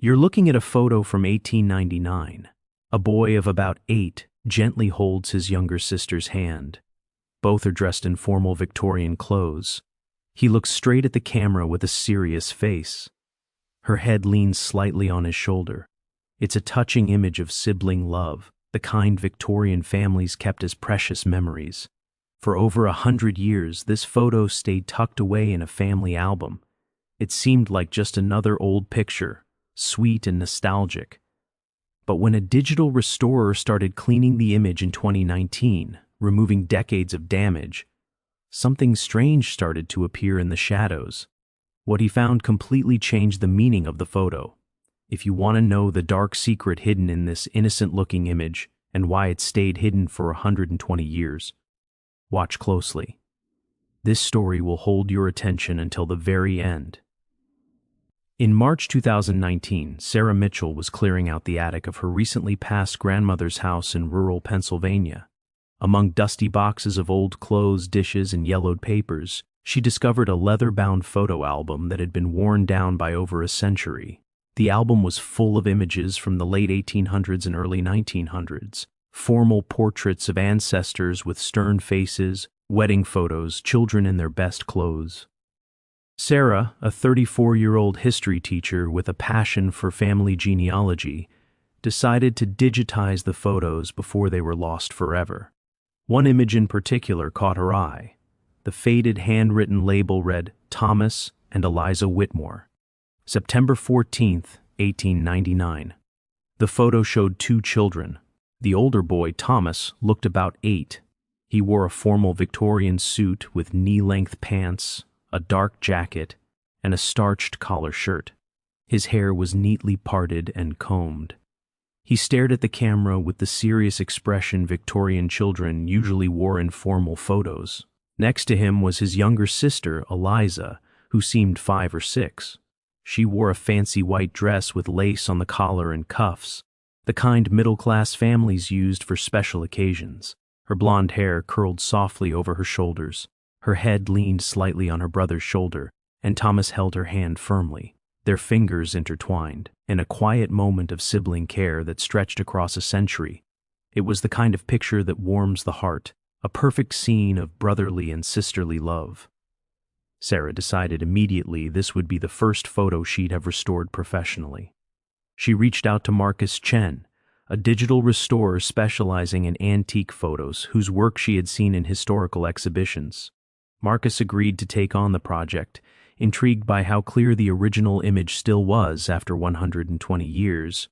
You're looking at a photo from 1899. A boy of about 8 gently holds his younger sister's hand. Both are dressed in formal Victorian clothes. He looks straight at the camera with a serious face. Her head leans slightly on his shoulder. It's a touching image of sibling love, the kind Victorian families kept as precious memories. For over 100 years, this photo stayed tucked away in a family album. It seemed like just another old picture, sweet and nostalgic. But when a digital restorer started cleaning the image in 2019, removing decades of damage, something strange started to appear in the shadows. What he found completely changed the meaning of the photo. If you want to know the dark secret hidden in this innocent-looking image and why it stayed hidden for 120 years, watch closely. This story will hold your attention until the very end. In March 2019, Sarah Mitchell was clearing out the attic of her recently passed grandmother's house in rural Pennsylvania. Among dusty boxes of old clothes, dishes, and yellowed papers, she discovered a leather-bound photo album that had been worn down by over a century. The album was full of images from the late 1800s and early 1900s, formal portraits of ancestors with stern faces, wedding photos, children in their best clothes. Sarah, a 34-year-old history teacher with a passion for family genealogy, decided to digitize the photos before they were lost forever. One image in particular caught her eye. The faded handwritten label read, "Thomas and Eliza Whitmore, September 14, 1899. The photo showed two children. The older boy, Thomas, looked about 8. He wore a formal Victorian suit with knee-length pants, a dark jacket, and a starched collar shirt. His hair was neatly parted and combed. He stared at the camera with the serious expression Victorian children usually wore in formal photos. Next to him was his younger sister, Eliza, who seemed 5 or 6. She wore a fancy white dress with lace on the collar and cuffs, the kind middle-class families used for special occasions. Her blonde hair curled softly over her shoulders. Her head leaned slightly on her brother's shoulder, and Thomas held her hand firmly, their fingers intertwined, in a quiet moment of sibling care that stretched across a century. It was the kind of picture that warms the heart, a perfect scene of brotherly and sisterly love. Sarah decided immediately this would be the first photo she'd have restored professionally. She reached out to Marcus Chen, a digital restorer specializing in antique photos whose work she had seen in historical exhibitions. Marcus agreed to take on the project, intrigued by how clear the original image still was after 120 years.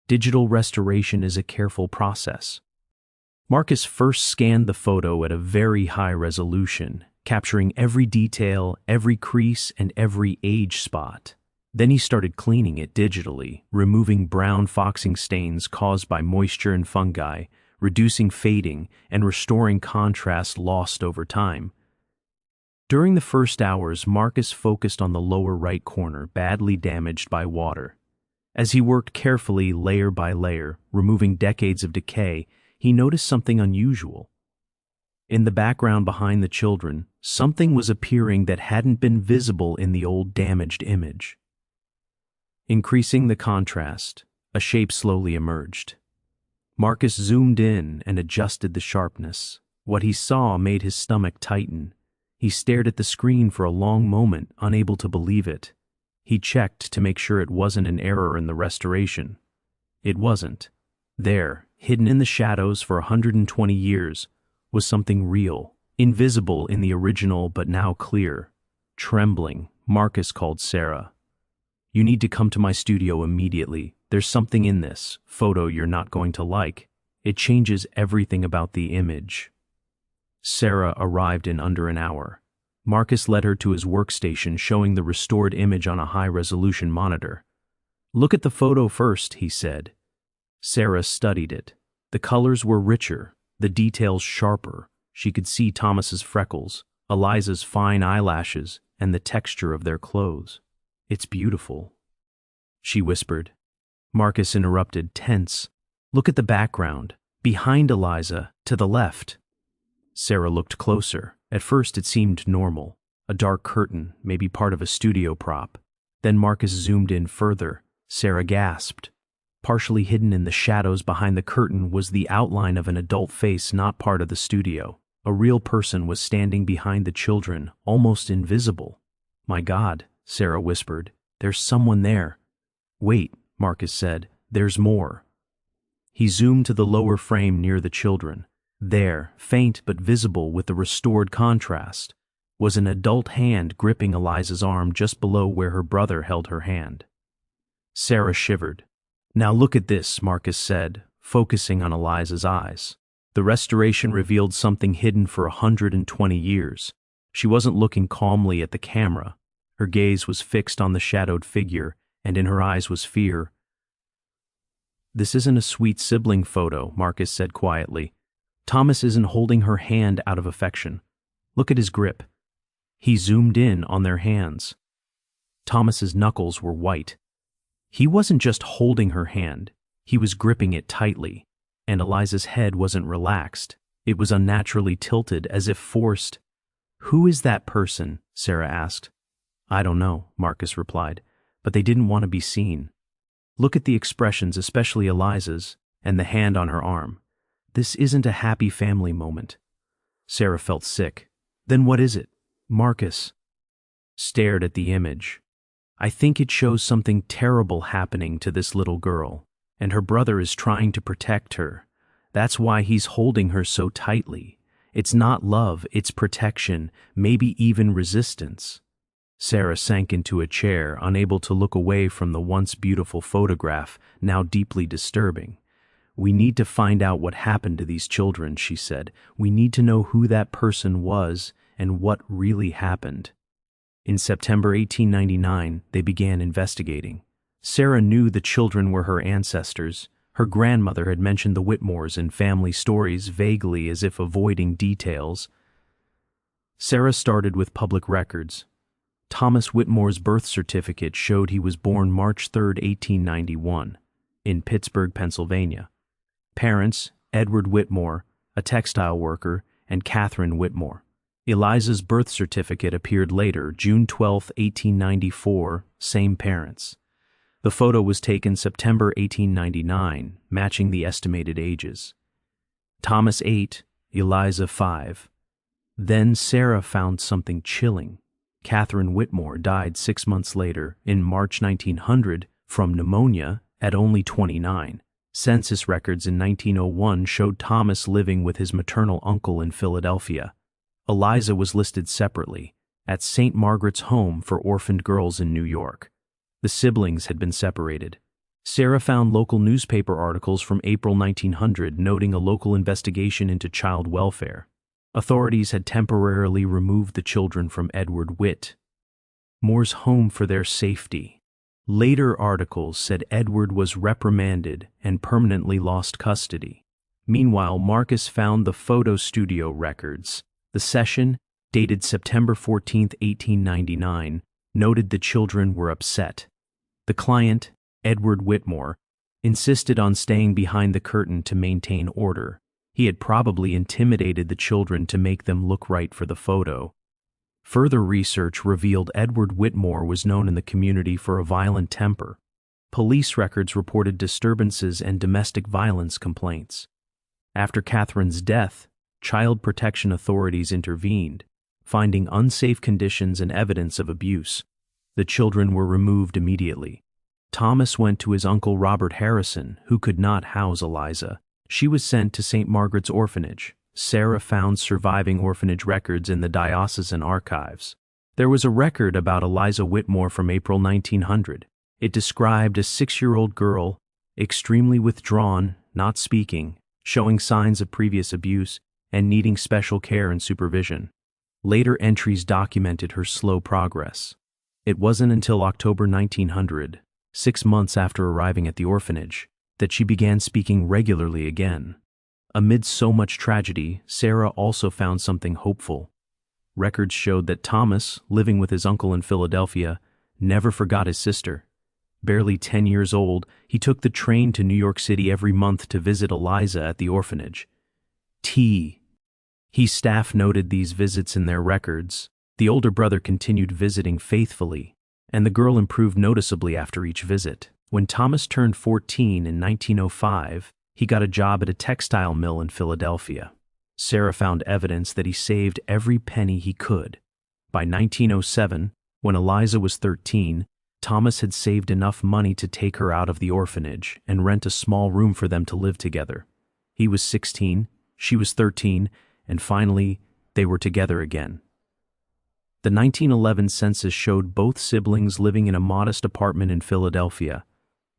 Digital restoration is a careful process. Marcus first scanned the photo at a very high resolution, capturing every detail, every crease, and every age spot. Then he started cleaning it digitally, removing brown foxing stains caused by moisture and fungi, reducing fading, and restoring contrast lost over time. During the first hours, Marcus focused on the lower right corner, badly damaged by water. As he worked carefully, layer by layer, removing decades of decay, he noticed something unusual. In the background behind the children, something was appearing that hadn't been visible in the old damaged image. Increasing the contrast, a shape slowly emerged. Marcus zoomed in and adjusted the sharpness. What he saw made his stomach tighten. He stared at the screen for a long moment, unable to believe it. He checked to make sure it wasn't an error in the restoration. It wasn't. There, hidden in the shadows for 120 years, was something real, invisible in the original but now clear. Trembling, Marcus called Sarah. "You need to come to my studio immediately. There's something in this photo you're not going to like. It changes everything about the image." Sarah arrived in under an hour. Marcus led her to his workstation, showing the restored image on a high-resolution monitor. "Look at the photo first," he said. Sarah studied it. The colors were richer, the details sharper. She could see Thomas's freckles, Eliza's fine eyelashes, and the texture of their clothes. "It's beautiful," she whispered. Marcus interrupted, tense. "Look at the background, behind Eliza, to the left." Sarah looked closer. At first it seemed normal, a dark curtain, maybe part of a studio prop. Then Marcus zoomed in further. Sarah gasped. Partially hidden in the shadows behind the curtain was the outline of an adult face not part of the studio. A real person was standing behind the children, almost invisible. "My God," Sarah whispered, "there's someone there." "Wait," Marcus said, "there's more." He zoomed to the lower frame near the children. There, faint but visible with the restored contrast, was an adult hand gripping Eliza's arm just below where her brother held her hand. Sarah shivered. "Now look at this," Marcus said, focusing on Eliza's eyes. The restoration revealed something hidden for 120 years. She wasn't looking calmly at the camera. Her gaze was fixed on the shadowed figure, and in her eyes was fear. "This isn't a sweet sibling photo," Marcus said quietly. "Thomas isn't holding her hand out of affection. Look at his grip." He zoomed in on their hands. Thomas's knuckles were white. He wasn't just holding her hand, he was gripping it tightly, and Eliza's head wasn't relaxed. It was unnaturally tilted, as if forced. "Who is that person?" Sarah asked. "I don't know," Marcus replied, "but they didn't want to be seen. Look at the expressions, especially Eliza's, and the hand on her arm. This isn't a happy family moment." Sarah felt sick. "Then what is it?" Marcus stared at the image. "I think it shows something terrible happening to this little girl, and her brother is trying to protect her. That's why he's holding her so tightly. It's not love, it's protection, maybe even resistance." Sarah sank into a chair, unable to look away from the once beautiful photograph, now deeply disturbing. "We need to find out what happened to these children," she said. "We need to know who that person was and what really happened." In September 1899, they began investigating. Sarah knew the children were her ancestors. Her grandmother had mentioned the Whitmores in family stories vaguely, as if avoiding details. Sarah started with public records. Thomas Whitmore's birth certificate showed he was born March 3, 1891, in Pittsburgh, Pennsylvania. Parents, Edward Whitmore, a textile worker, and Catherine Whitmore. Eliza's birth certificate appeared later, June 12, 1894, same parents. The photo was taken September 1899, matching the estimated ages. Thomas 8, Eliza 5. Then Sarah found something chilling. Catherine Whitmore died 6 months later, in March 1900, from pneumonia at only 29. Census records in 1901 showed Thomas living with his maternal uncle in Philadelphia. Eliza was listed separately, at St. Margaret's Home for Orphaned Girls in New York. The siblings had been separated. Sarah found local newspaper articles from April 1900 noting a local investigation into child welfare. Authorities had temporarily removed the children from Edward Whitmore's home for their safety. Later articles said Edward was reprimanded and permanently lost custody. Meanwhile, Marcus found the photo studio records. The session, dated September 14, 1899, noted the children were upset. The client, Edward Whitmore, insisted on staying behind the curtain to maintain order. He had probably intimidated the children to make them look right for the photo. Further research revealed Edward Whitmore was known in the community for a violent temper. Police records reported disturbances and domestic violence complaints. After Catherine's death, child protection authorities intervened, finding unsafe conditions and evidence of abuse. The children were removed immediately. Thomas went to his uncle Robert Harrison, who could not house Eliza. She was sent to St. Margaret's Orphanage. Sarah found surviving orphanage records in the diocesan archives. There was a record about Eliza Whitmore from April 1900. It described a 6-year-old girl, extremely withdrawn, not speaking, showing signs of previous abuse, and needing special care and supervision. Later entries documented her slow progress. It wasn't until October 1900, 6 months after arriving at the orphanage, that she began speaking regularly again. Amid so much tragedy, Sarah also found something hopeful. Records showed that Thomas, living with his uncle in Philadelphia, never forgot his sister. Barely 10 years old, he took the train to New York City every month to visit Eliza at the orphanage. His staff noted these visits in their records. The older brother continued visiting faithfully, and the girl improved noticeably after each visit. When Thomas turned 14 in 1905, he got a job at a textile mill in Philadelphia. Sarah found evidence that he saved every penny he could. By 1907, when Eliza was 13, Thomas had saved enough money to take her out of the orphanage and rent a small room for them to live together. He was 16, she was 13, and finally, they were together again. The 1911 census showed both siblings living in a modest apartment in Philadelphia.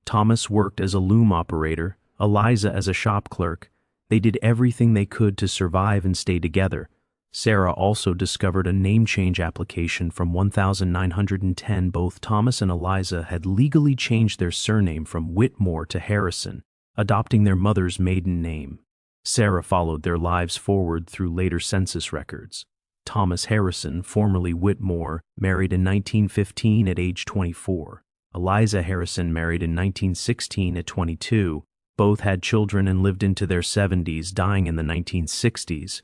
Thomas worked as a loom operator, Eliza as a shop clerk. They did everything they could to survive and stay together. Sarah also discovered a name change application from 1910. Both Thomas and Eliza had legally changed their surname from Whitmore to Harrison, adopting their mother's maiden name. Sarah followed their lives forward through later census records. Thomas Harrison, formerly Whitmore, married in 1915 at age 24. Eliza Harrison married in 1916 at 22. Both had children and lived into their 70s, dying in the 1960s.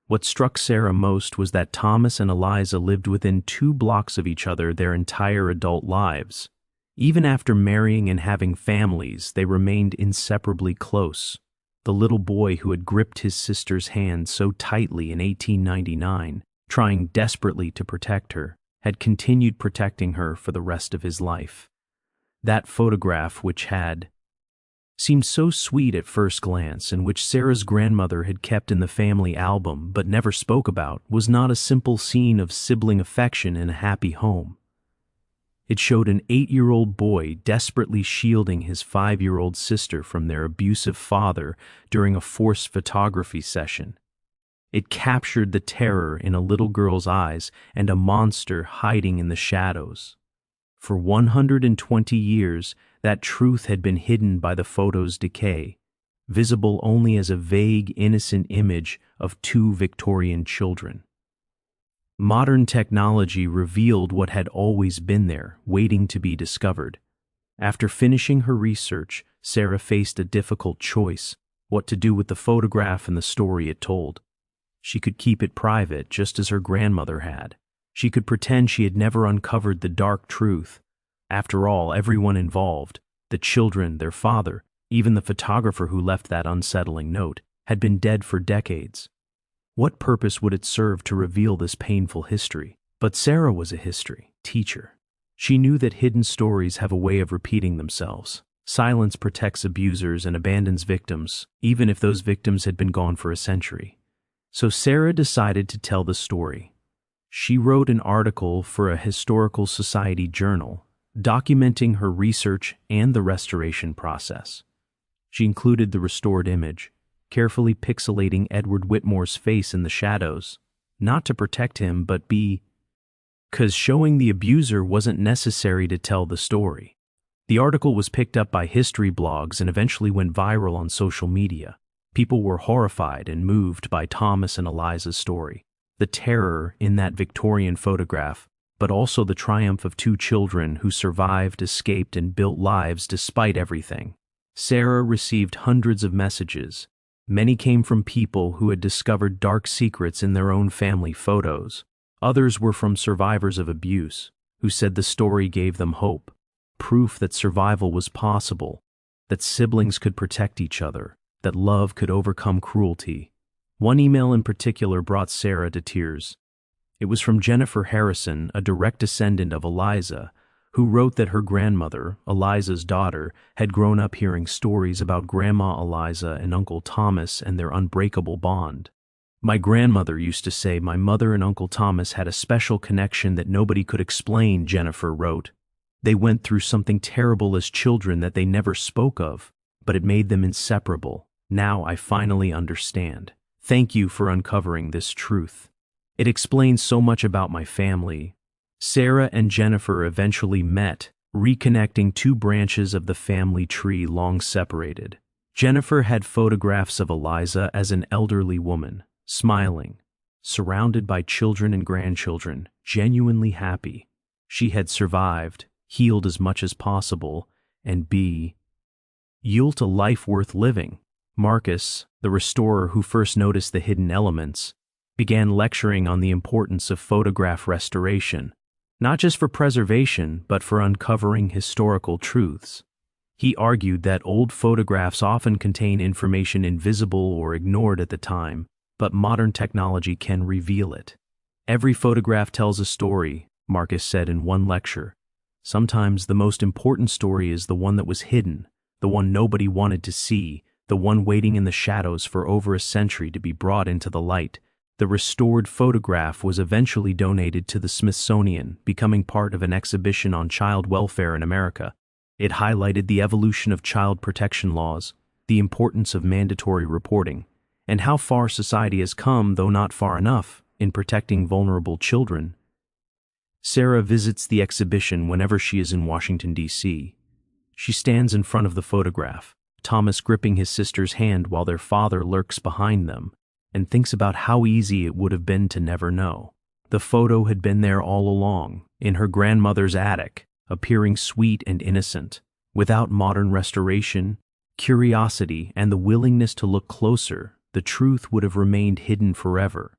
What struck Sarah most was that Thomas and Eliza lived within 2 blocks of each other their entire adult lives. Even after marrying and having families, they remained inseparably close. The little boy who had gripped his sister's hand so tightly in 1899, trying desperately to protect her, had continued protecting her for the rest of his life. That photograph, which had seemed so sweet at first glance and which Sarah's grandmother had kept in the family album but never spoke about, was not a simple scene of sibling affection in a happy home. It showed an 8-year-old boy desperately shielding his 5-year-old sister from their abusive father during a forced photography session. It captured the terror in a little girl's eyes and a monster hiding in the shadows. For 120 years, that truth had been hidden by the photo's decay, visible only as a vague, innocent image of 2 Victorian children. Modern technology revealed what had always been there, waiting to be discovered. After finishing her research, Sarah faced a difficult choice: what to do with the photograph and the story it told. She could keep it private, just as her grandmother had. She could pretend she had never uncovered the dark truth. After all, everyone involved, the children, their father, even the photographer who left that unsettling note, had been dead for decades. What purpose would it serve to reveal this painful history? But Sarah was a history teacher. She knew that hidden stories have a way of repeating themselves. Silence protects abusers and abandons victims, even if those victims had been gone for a century. So Sarah decided to tell the story. She wrote an article for a historical society journal, documenting her research and the restoration process. She included the restored image, carefully pixelating Edward Whitmore's face in the shadows, not to protect him, but because showing the abuser wasn't necessary to tell the story. The article was picked up by history blogs and eventually went viral on social media. People were horrified and moved by Thomas and Eliza's story, the terror in that Victorian photograph, but also the triumph of 2 children who survived, escaped, and built lives despite everything. Sarah received hundreds of messages. Many came from people who had discovered dark secrets in their own family photos. Others were from survivors of abuse, who said the story gave them hope, proof that survival was possible, that siblings could protect each other, that love could overcome cruelty. One email in particular brought Sarah to tears. It was from Jennifer Harrison, a direct descendant of Eliza, who wrote that her grandmother, Eliza's daughter, had grown up hearing stories about Grandma Eliza and Uncle Thomas and their unbreakable bond. My grandmother used to say my mother and Uncle Thomas had a special connection that nobody could explain, Jennifer wrote. They went through something terrible as children that they never spoke of, but it made them inseparable. Now I finally understand. Thank you for uncovering this truth. It explains so much about my family. Sarah and Jennifer eventually met, reconnecting 2 branches of the family tree long separated. Jennifer had photographs of Eliza as an elderly woman, smiling, surrounded by children and grandchildren, genuinely happy. She had survived, healed as much as possible, and yielded a life worth living. Marcus, the restorer who first noticed the hidden elements, began lecturing on the importance of photograph restoration, not just for preservation, but for uncovering historical truths. He argued that old photographs often contain information invisible or ignored at the time, but modern technology can reveal it. Every photograph tells a story, Marcus said in one lecture. Sometimes the most important story is the one that was hidden, the one nobody wanted to see, the one waiting in the shadows for over a century to be brought into the light. The restored photograph was eventually donated to the Smithsonian, becoming part of an exhibition on child welfare in America. It highlighted the evolution of child protection laws, the importance of mandatory reporting, and how far society has come, though not far enough, in protecting vulnerable children. Sarah visits the exhibition whenever she is in Washington, D.C. She stands in front of the photograph, Thomas gripping his sister's hand while their father lurks behind them, and thinks about how easy it would have been to never know. The photo had been there all along, in her grandmother's attic, appearing sweet and innocent. Without modern restoration, curiosity, and the willingness to look closer, the truth would have remained hidden forever.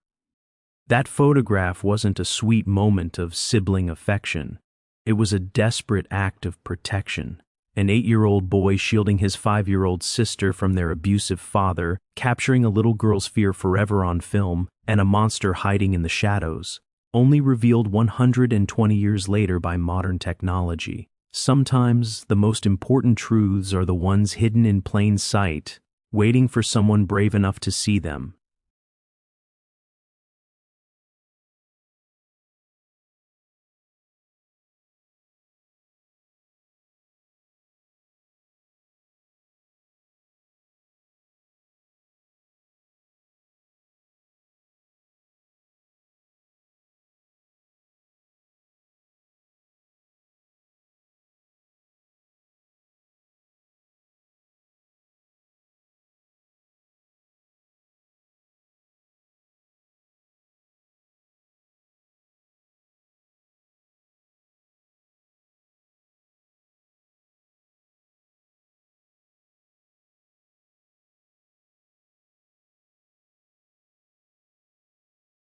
That photograph wasn't a sweet moment of sibling affection. It was a desperate act of protection. An 8-year-old boy shielding his 5-year-old sister from their abusive father, capturing a little girl's fear forever on film, and a monster hiding in the shadows, only revealed 120 years later by modern technology. Sometimes the most important truths are the ones hidden in plain sight, waiting for someone brave enough to see them.